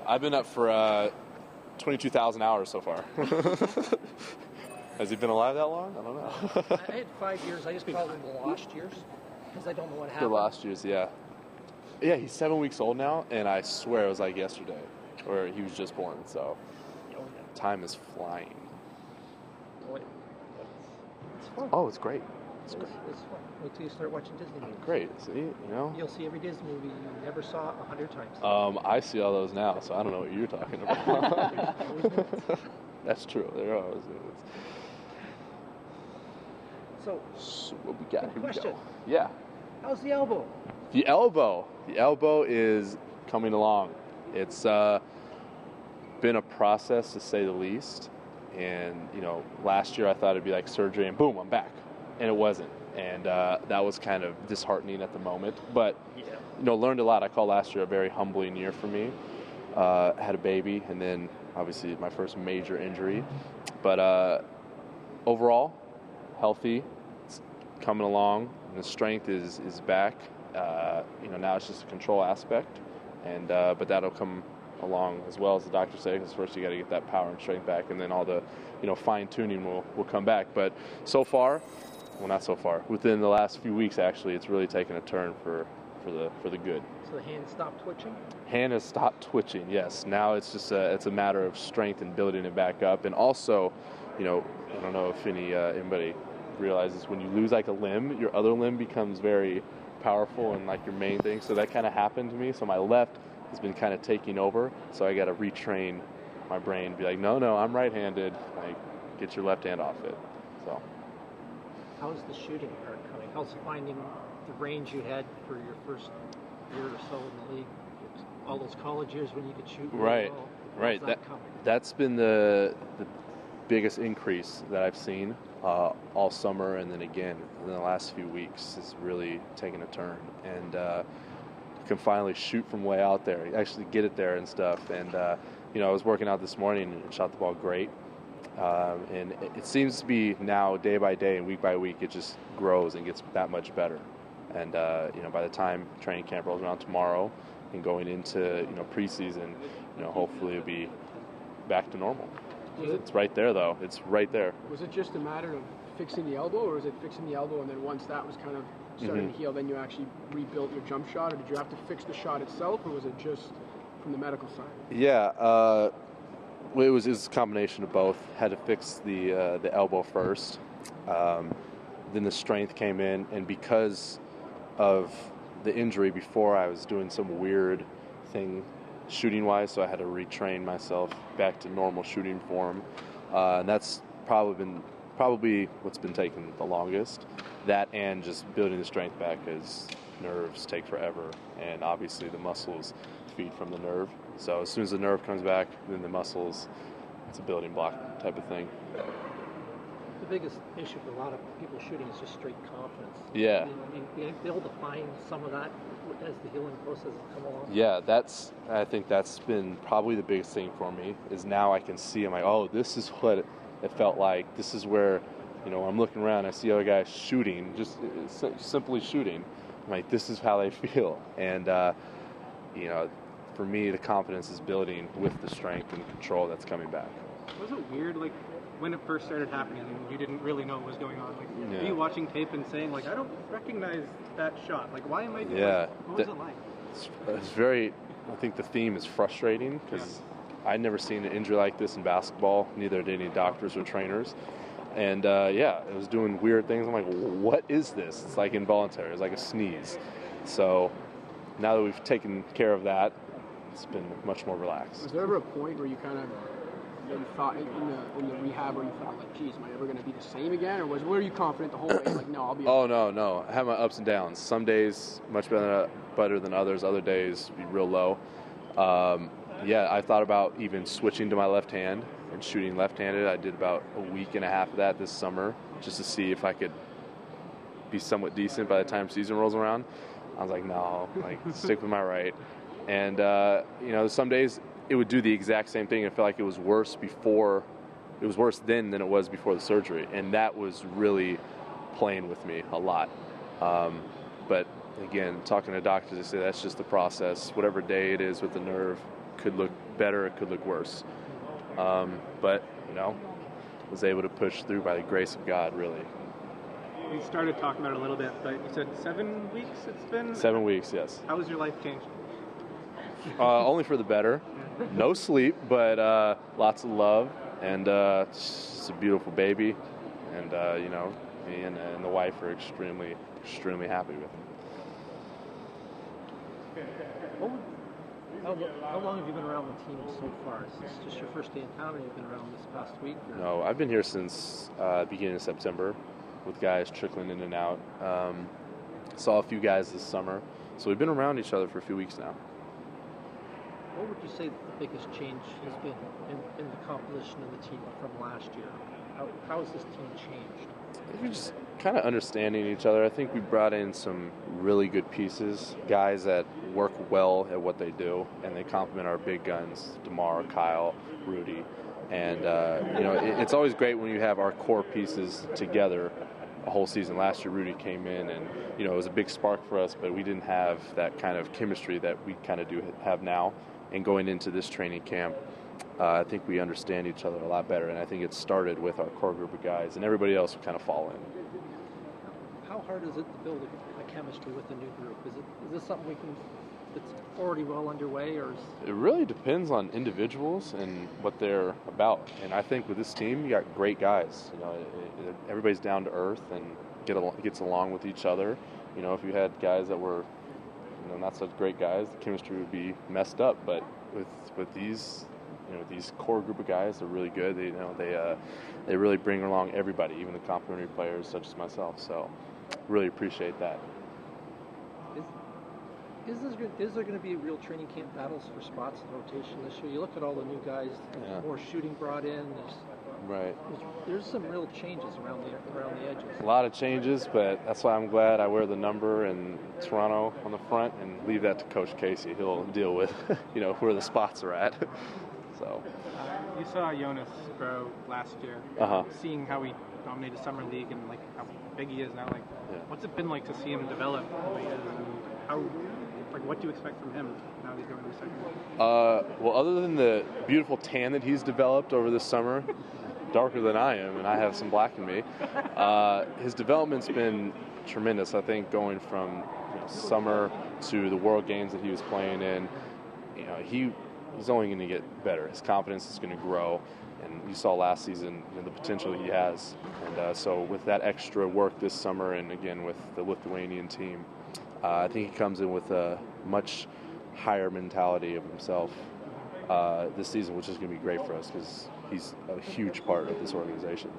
I've been up for 22,000 hours so far. Has he been alive that long? I don't know. I had 5 years. I just call them the lost years because I don't know what happened. The lost years, yeah. Yeah, he's 7 weeks old now, and I swear it was like yesterday, or he was just born. So time is flying. It's fun. Oh, it's great. It's fun. Wait till you start watching Disney movies. Great. See, you know. You'll see every Disney movie you never saw 100 times. I see all those now, so I don't know what you're talking about. That's true. There are always minutes. So what we got? Here question. we go. Yeah. How's the elbow? The elbow is coming along. It's been a process to say the least. And, you know, last year I thought it'd be like surgery and boom, I'm back. And it wasn't. And that was kind of disheartening at the moment. But, you know, learned a lot. I call last year a very humbling year for me. Had a baby and then obviously my first major injury. But overall, healthy. It's coming along. And the strength is back. You know, now it's just a control aspect. And but that'll come along as well, as the doctor said, because first you got to get that power and strength back, and then all the, you know, fine tuning will come back. But so far, well, not so far. Within the last few weeks, actually, it's really taken a turn for the good. So the hand stopped twitching. Hand has stopped twitching. Yes. Now it's just it's a matter of strength and building it back up, and also, you know, I don't know if anybody realizes when you lose like a limb, your other limb becomes very powerful and like your main thing. So that kind of happened to me. So my left has been kind of taking over. So I got to retrain my brain, be like, no, I'm right-handed. Like, get your left hand off it. So. How's the shooting part coming? How's finding the range you had for your first year or so in the league? All those college years when you could shoot. Right, well. right. That's been the biggest increase that I've seen all summer, and then again in the last few weeks is really taking a turn, and can finally shoot from way out there, actually get it there and stuff. And you know, I was working out this morning and shot the ball great, and it seems to be now day by day and week by week it just grows and gets that much better. And you know, by the time training camp rolls around tomorrow and going into, you know, preseason, you know, hopefully it'll be back to normal. It's right there, though. It's right there. Was it just a matter of fixing the elbow, or was it fixing the elbow and then once that was kind of starting to heal, then you actually rebuilt your jump shot, or did you have to fix the shot itself, or was it just from the medical side? Yeah, it was a combination of both. Had to fix the elbow first. Then the strength came in, and because of the injury before, I was doing some weird thing shooting-wise, so I had to retrain myself back to normal shooting form, and that's probably what's been taking the longest. That and just building the strength back, as nerves take forever, and obviously the muscles feed from the nerve. So as soon as the nerve comes back, then the muscles, it's a building block type of thing. The biggest issue for a lot of people shooting is just straight confidence. Yeah. Being able to find some of that as the healing process has come along. Yeah, I think that's been probably the biggest thing for me, is now I can see, I'm like, oh, this is what it felt like. This is where, you know, I'm looking around, I see other guys shooting, just simply shooting. I'm like, this is how they feel. And, you know, for me, the confidence is building with the strength and control that's coming back. Was it weird, like, when it first started happening and you didn't really know what was going on? Like, were you watching tape and saying, like, I don't recognize that shot. Like, why am I doing it? What was it like? It's very, I think the theme is frustrating, because I'd never seen an injury like this in basketball. Neither did any doctors or trainers. And, it was doing weird things. I'm like, what is this? It's like involuntary. It's like a sneeze. So now that we've taken care of that, it's been much more relaxed. Was there ever a point where you kind of thought in the rehab where you thought, like, geez, am I ever going to be the same again? Or were you confident the whole way? Like, no, I'll be... Oh, no. I have my ups and downs. Some days much better than others. Other days be real low. I thought about even switching to my left hand and shooting left-handed. I did about a week and a half of that this summer just to see if I could be somewhat decent by the time season rolls around. I was like, no, like, stick with my right. And, some days it would do the exact same thing. It felt like it was worse then than it was before the surgery. And that was really playing with me a lot. But again, talking to doctors, they say that's just the process. Whatever day it is with the nerve could look better, it could look worse. But, was able to push through by the grace of God, really. We started talking about it a little bit, but you said 7 weeks it's been? 7 weeks, yes. How has your life changed? Only for the better. No sleep, but lots of love, and it's a beautiful baby. And, me and the wife are extremely, extremely happy with him. How long have you been around the team so far? Is this just your first day in town, or have you been around this past week? Or? No, I've been here since beginning of September, with guys trickling in and out. Saw a few guys this summer, so we've been around each other for a few weeks now. What would you say the biggest change has been in the composition of the team from last year? How has this team changed? We're just kind of understanding each other. I think we brought in some really good pieces, guys that work well at what they do, and they complement our big guns, DeMar, Kyle, Rudy. And, it's always great when you have our core pieces together a whole season. Last year, Rudy came in, and, it was a big spark for us, but we didn't have that kind of chemistry that we kind of do have now. And going into this training camp, I think we understand each other a lot better, and I think it started with our core group of guys, and everybody else would kind of fall in. How hard is it to build a chemistry with a new group? Is this something that's already well underway, or It really depends on individuals and what they're about. And I think with this team, you got great guys. Everybody's down to earth and gets along with each other. If you had guys that were not such great guys, the chemistry would be messed up. But with these core group of guys, they're really good. They really bring along everybody, even the complementary players such as myself. So really appreciate that. Is there going to be real training camp battles for spots in rotation this year? You look at all the new guys. There's more shooting brought in. There's some real changes around the edges. A lot of changes, but that's why I'm glad I wear the number in Toronto on the front and leave that to Coach Casey. He'll deal with where the spots are at. So you saw Jonas grow last year. Seeing how he dominated Summer League and how big he is now, what's it been like to see him develop the way he is, and how what do you expect from him now that he's going to the second year? Well, other than the beautiful tan that he's developed over this summer, darker than I am, and I have some black in me, his development's been tremendous. I think going from summer to the World Games that he was playing in, he's only going to get better. His confidence is going to grow, and you saw last season the potential he has. And so with that extra work this summer, and again with the Lithuanian team, I think he comes in with a much higher mentality of himself this season, which is going to be great for us because he's a huge part of this organization.